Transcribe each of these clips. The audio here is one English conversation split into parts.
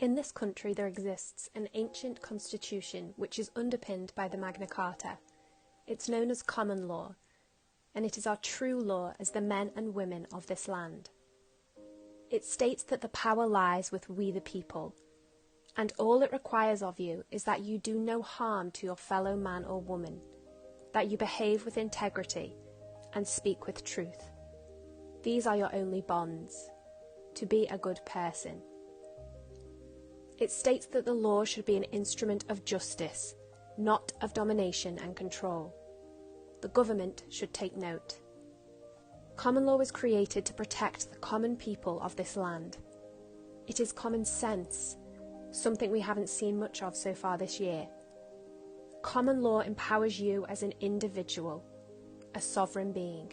In this country there exists an ancient constitution which is underpinned by the Magna Carta. It's known as common law, and it is our true law as the men and women of this land. It states that the power lies with we the people, and all it requires of you is that you do no harm to your fellow man or woman, that you behave with integrity and speak with truth. These are your only bonds, to be a good person. It states that the law should be an instrument of justice, not of domination and control. The government should take note. Common law was created to protect the common people of this land. It is common sense, something we haven't seen much of so far this year. Common law empowers you as an individual, a sovereign being.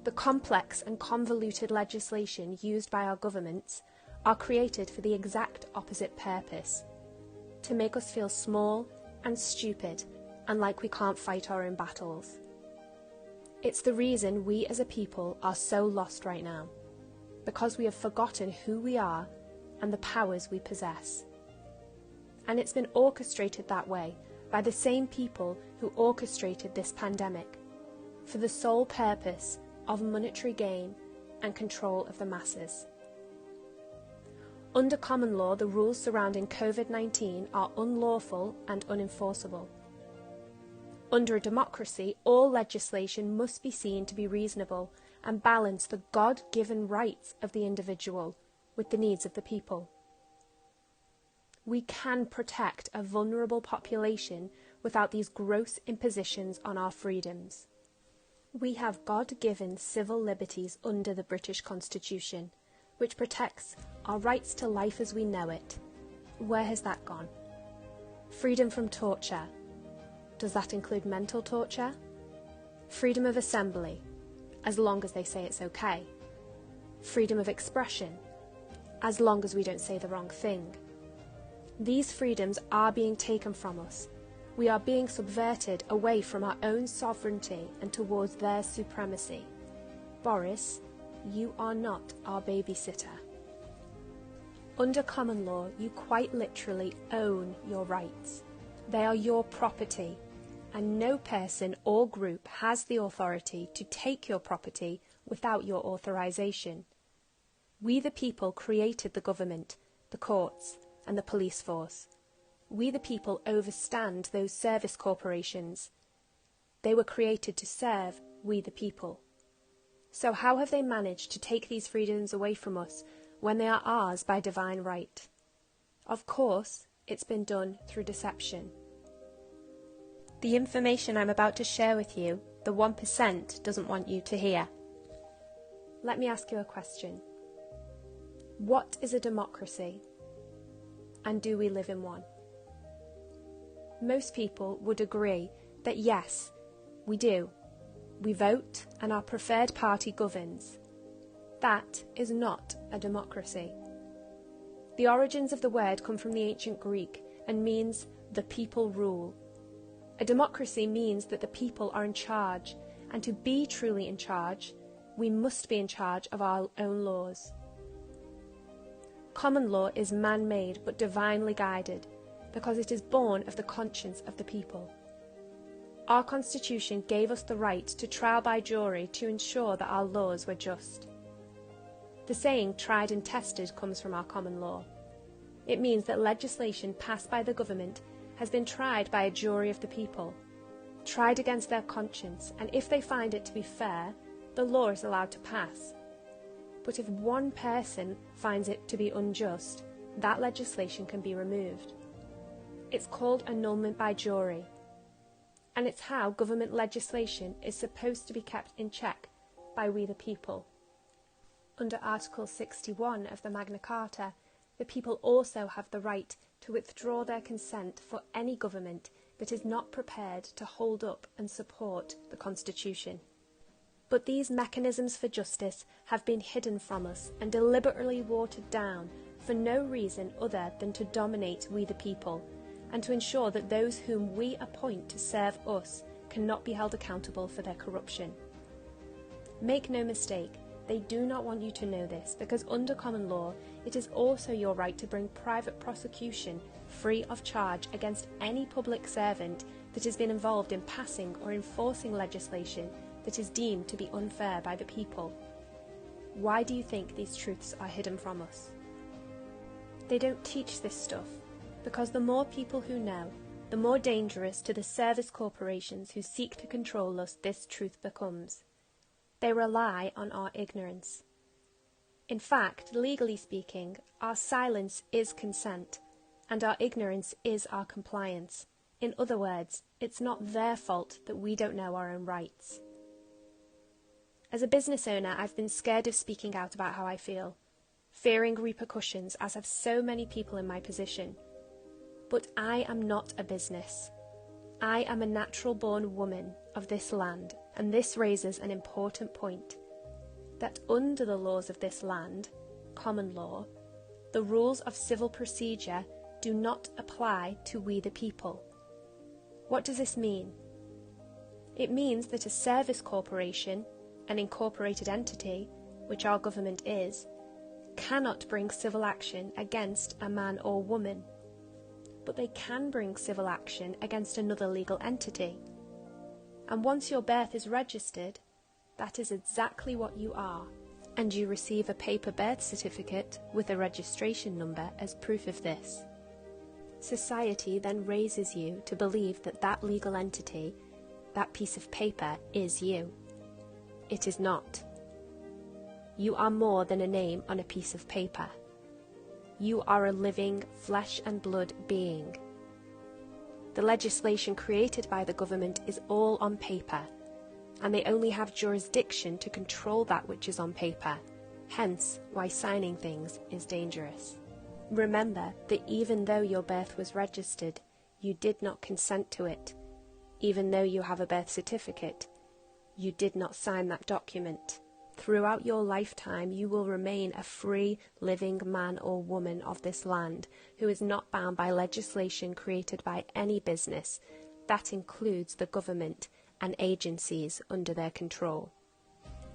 The complex and convoluted legislation used by our governments are created for the exact opposite purpose, to make us feel small and stupid and like we can't fight our own battles. It's the reason we as a people are so lost right now, because we have forgotten who we are and the powers we possess. And it's been orchestrated that way by the same people who orchestrated this pandemic, for the sole purpose of monetary gain and control of the masses. Under common law, the rules surrounding COVID-19 are unlawful and unenforceable. Under a democracy, all legislation must be seen to be reasonable and balance the God-given rights of the individual with the needs of the people. We can protect a vulnerable population without these gross impositions on our freedoms. We have God-given civil liberties under the British Constitution, which protects our rights to life as we know it. Where has that gone? Freedom from torture. Does that include mental torture? Freedom of assembly, as long as they say it's okay. Freedom of expression, as long as we don't say the wrong thing. These freedoms are being taken from us. We are being subverted away from our own sovereignty and towards their supremacy. Boris, you are not our babysitter. Under common law, you quite literally own your rights. They are your property, and no person or group has the authority to take your property without your authorization. We the people created the government, the courts, and the police force. We the people overstand those service corporations. They were created to serve we the people. So how have they managed to take these freedoms away from us when they are ours by divine right? Of course, it's been done through deception. The information I'm about to share with you, the 1% doesn't want you to hear. Let me ask you a question. What is a democracy? And do we live in one? Most people would agree that yes, we do. We vote and our preferred party governs. That is not a democracy. The origins of the word come from the ancient Greek and means the people rule. A democracy means that the people are in charge, and to be truly in charge, we must be in charge of our own laws. Common law is man-made but divinely guided, because it is born of the conscience of the people. Our Constitution gave us the right to trial by jury to ensure that our laws were just. The saying tried and tested comes from our common law. It means that legislation passed by the government has been tried by a jury of the people, tried against their conscience, and if they find it to be fair, the law is allowed to pass. But if one person finds it to be unjust, that legislation can be removed. It's called annulment by jury, and it's how government legislation is supposed to be kept in check by we the people. Under Article 61 of the Magna Carta, the people also have the right to withdraw their consent for any government that is not prepared to hold up and support the Constitution. But these mechanisms for justice have been hidden from us and deliberately watered down for no reason other than to dominate we the people, and to ensure that those whom we appoint to serve us cannot be held accountable for their corruption. Make no mistake, they do not want you to know this, because under common law it is also your right to bring private prosecution free of charge against any public servant that has been involved in passing or enforcing legislation that is deemed to be unfair by the people. Why do you think these truths are hidden from us? They don't teach this stuff because the more people who know, the more dangerous to the service corporations who seek to control us this truth becomes. They rely on our ignorance. In fact, legally speaking, our silence is consent, and our ignorance is our compliance. In other words, it's not their fault that we don't know our own rights. As a business owner, I've been scared of speaking out about how I feel, fearing repercussions, as have so many people in my position. But I am not a business. I am a natural-born woman of this land, and this raises an important point, that under the laws of this land, common law, the rules of civil procedure do not apply to we the people. What does this mean? It means that a service corporation, an incorporated entity, which our government is, cannot bring civil action against a man or woman, but they can bring civil action against another legal entity. And once your birth is registered, that is exactly what you are, and you receive a paper birth certificate with a registration number as proof of this. Society then raises you to believe that that legal entity, that piece of paper, is you. It is not. You are more than a name on a piece of paper. You are a living, flesh and blood being. The legislation created by the government is all on paper, and they only have jurisdiction to control that which is on paper, hence why signing things is dangerous. Remember that even though your birth was registered, you did not consent to it. Even though you have a birth certificate, you did not sign that document. Throughout your lifetime, you will remain a free, living man or woman of this land who is not bound by legislation created by any business. That includes the government and agencies under their control.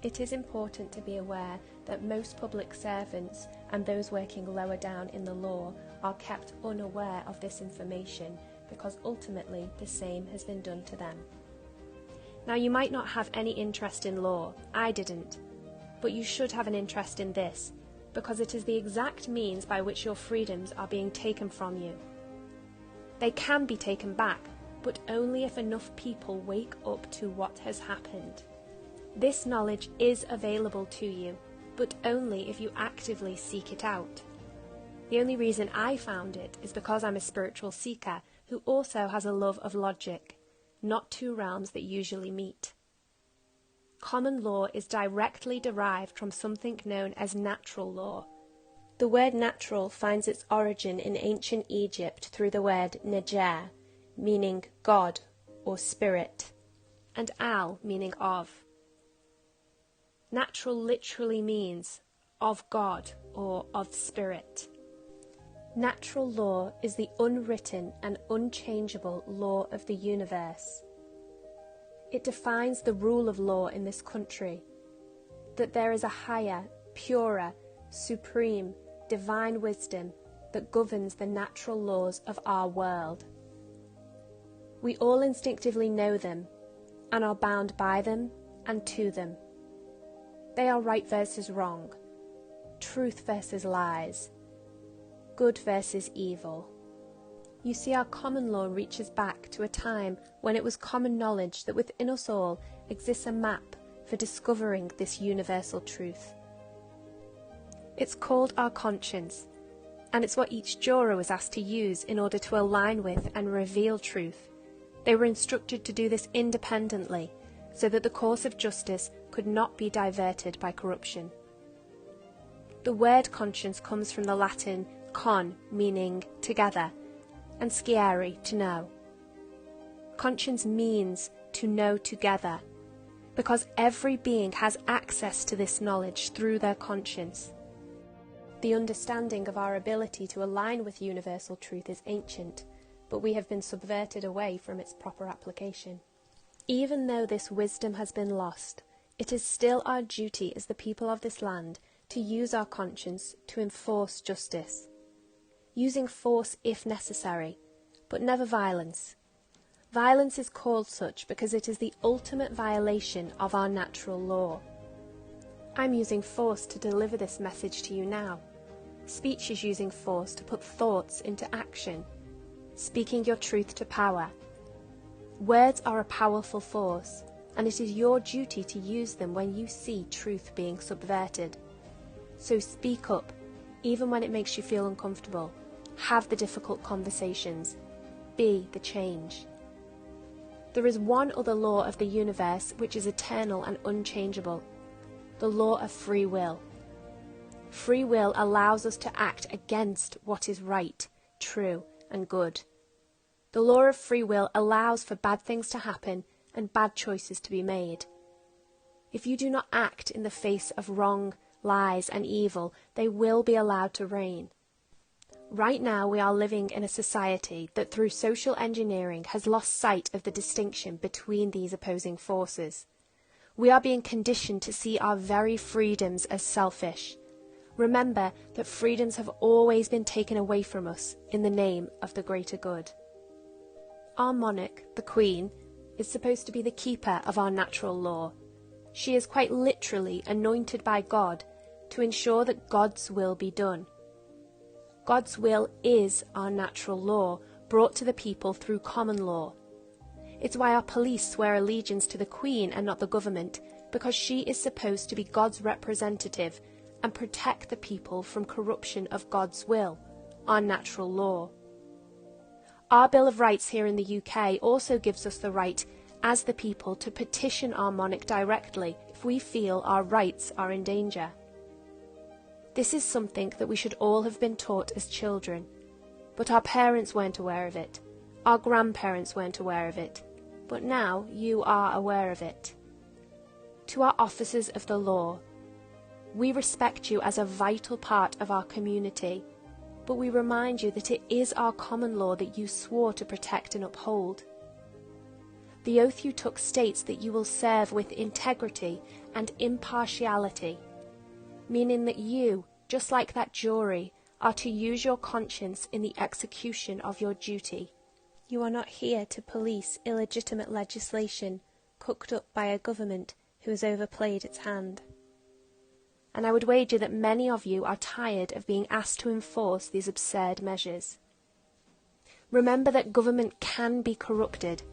It is important to be aware that most public servants and those working lower down in the law are kept unaware of this information because ultimately the same has been done to them. Now, you might not have any interest in law. I didn't. But you should have an interest in this, because it is the exact means by which your freedoms are being taken from you. They can be taken back, but only if enough people wake up to what has happened. This knowledge is available to you, but only if you actively seek it out. The only reason I found it is because I'm a spiritual seeker who also has a love of logic, not two realms that usually meet. Common law is directly derived from something known as natural law. The word natural finds its origin in ancient Egypt through the word nejer, meaning God or spirit, and al, meaning of. Natural literally means of God or of spirit. Natural law is the unwritten and unchangeable law of the universe. It defines the rule of law in this country, that there is a higher, purer, supreme, divine wisdom that governs the natural laws of our world. We all instinctively know them and are bound by them and to them. They are right versus wrong, truth versus lies, good versus evil. You see, our common law reaches back to a time when it was common knowledge that within us all exists a map for discovering this universal truth. It's called our conscience, and it's what each juror was asked to use in order to align with and reveal truth. They were instructed to do this independently, so that the course of justice could not be diverted by corruption. The word conscience comes from the Latin con, meaning together, and sciere, to know. Conscience means to know together, because every being has access to this knowledge through their conscience. The understanding of our ability to align with universal truth is ancient, but we have been subverted away from its proper application. Even though this wisdom has been lost, it is still our duty as the people of this land to use our conscience to enforce justice, using force if necessary, but never violence. Violence is called such because it is the ultimate violation of our natural law. I'm using force to deliver this message to you now. Speech is using force to put thoughts into action, speaking your truth to power. Words are a powerful force, and it is your duty to use them when you see truth being subverted. So speak up, even when it makes you feel uncomfortable. Have the difficult conversations. Be the change. There is one other law of the universe which is eternal and unchangeable, the law of free will. Free will allows us to act against what is right, true, and good. The law of free will allows for bad things to happen and bad choices to be made. If you do not act in the face of wrong, lies, and evil, they will be allowed to reign. Right now we are living in a society that through social engineering has lost sight of the distinction between these opposing forces. We are being conditioned to see our very freedoms as selfish. Remember that freedoms have always been taken away from us in the name of the greater good. Our monarch, the Queen, is supposed to be the keeper of our natural law. She is quite literally anointed by God to ensure that God's will be done. God's will is our natural law, brought to the people through common law. It's why our police swear allegiance to the Queen and not the government, because she is supposed to be God's representative and protect the people from corruption of God's will, our natural law. Our Bill of Rights here in the UK also gives us the right, as the people, to petition our monarch directly if we feel our rights are in danger. This is something that we should all have been taught as children, but our parents weren't aware of it, our grandparents weren't aware of it, but now you are aware of it. To our officers of the law, we respect you as a vital part of our community, but we remind you that it is our common law that you swore to protect and uphold. The oath you took states that you will serve with integrity and impartiality, meaning that you, just like that jury, are to use your conscience in the execution of your duty. You are not here to police illegitimate legislation cooked up by a government who has overplayed its hand. And I would wager that many of you are tired of being asked to enforce these absurd measures. Remember that government can be corrupted,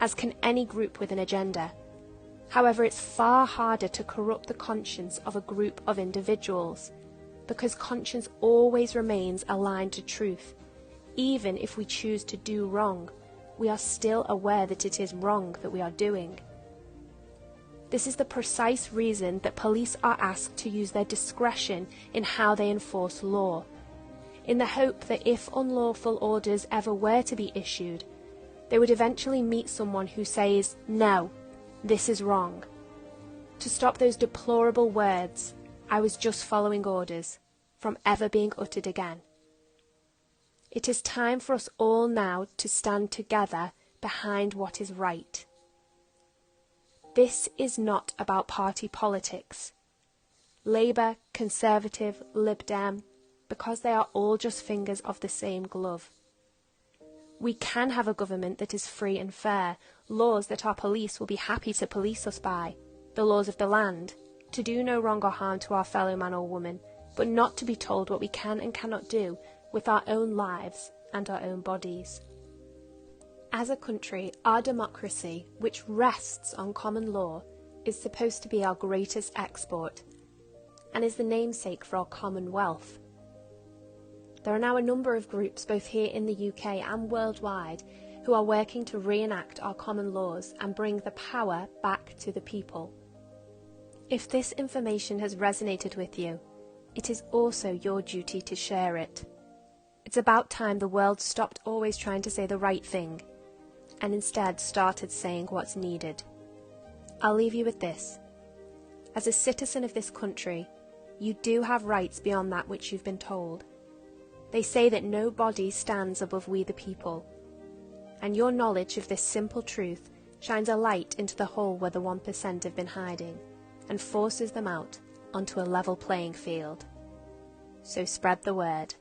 as can any group with an agenda. However, it's far harder to corrupt the conscience of a group of individuals, because conscience always remains aligned to truth. Even if we choose to do wrong, we are still aware that it is wrong that we are doing. This is the precise reason that police are asked to use their discretion in how they enforce law, in the hope that if unlawful orders ever were to be issued, they would eventually meet someone who says, "No, this is wrong," to stop those deplorable words, "I was just following orders," from ever being uttered again. It is time for us all now to stand together behind what is right. This is not about party politics. Labour, Conservative, Lib Dem, because they are all just fingers of the same glove. We can have a government that is free and fair, laws that our police will be happy to police us by, the laws of the land, to do no wrong or harm to our fellow man or woman, but not to be told what we can and cannot do with our own lives and our own bodies. As a country, our democracy, which rests on common law, is supposed to be our greatest export, and is the namesake for our commonwealth. There are now a number of groups, both here in the UK and worldwide, who are working to reenact our common laws and bring the power back to the people. If this information has resonated with you, it is also your duty to share it. It's about time the world stopped always trying to say the right thing, and instead started saying what's needed. I'll leave you with this. As a citizen of this country, you do have rights beyond that which you've been told. They say that no body stands above we the people, and your knowledge of this simple truth shines a light into the hole where the 1% have been hiding, and forces them out onto a level playing field. So spread the word.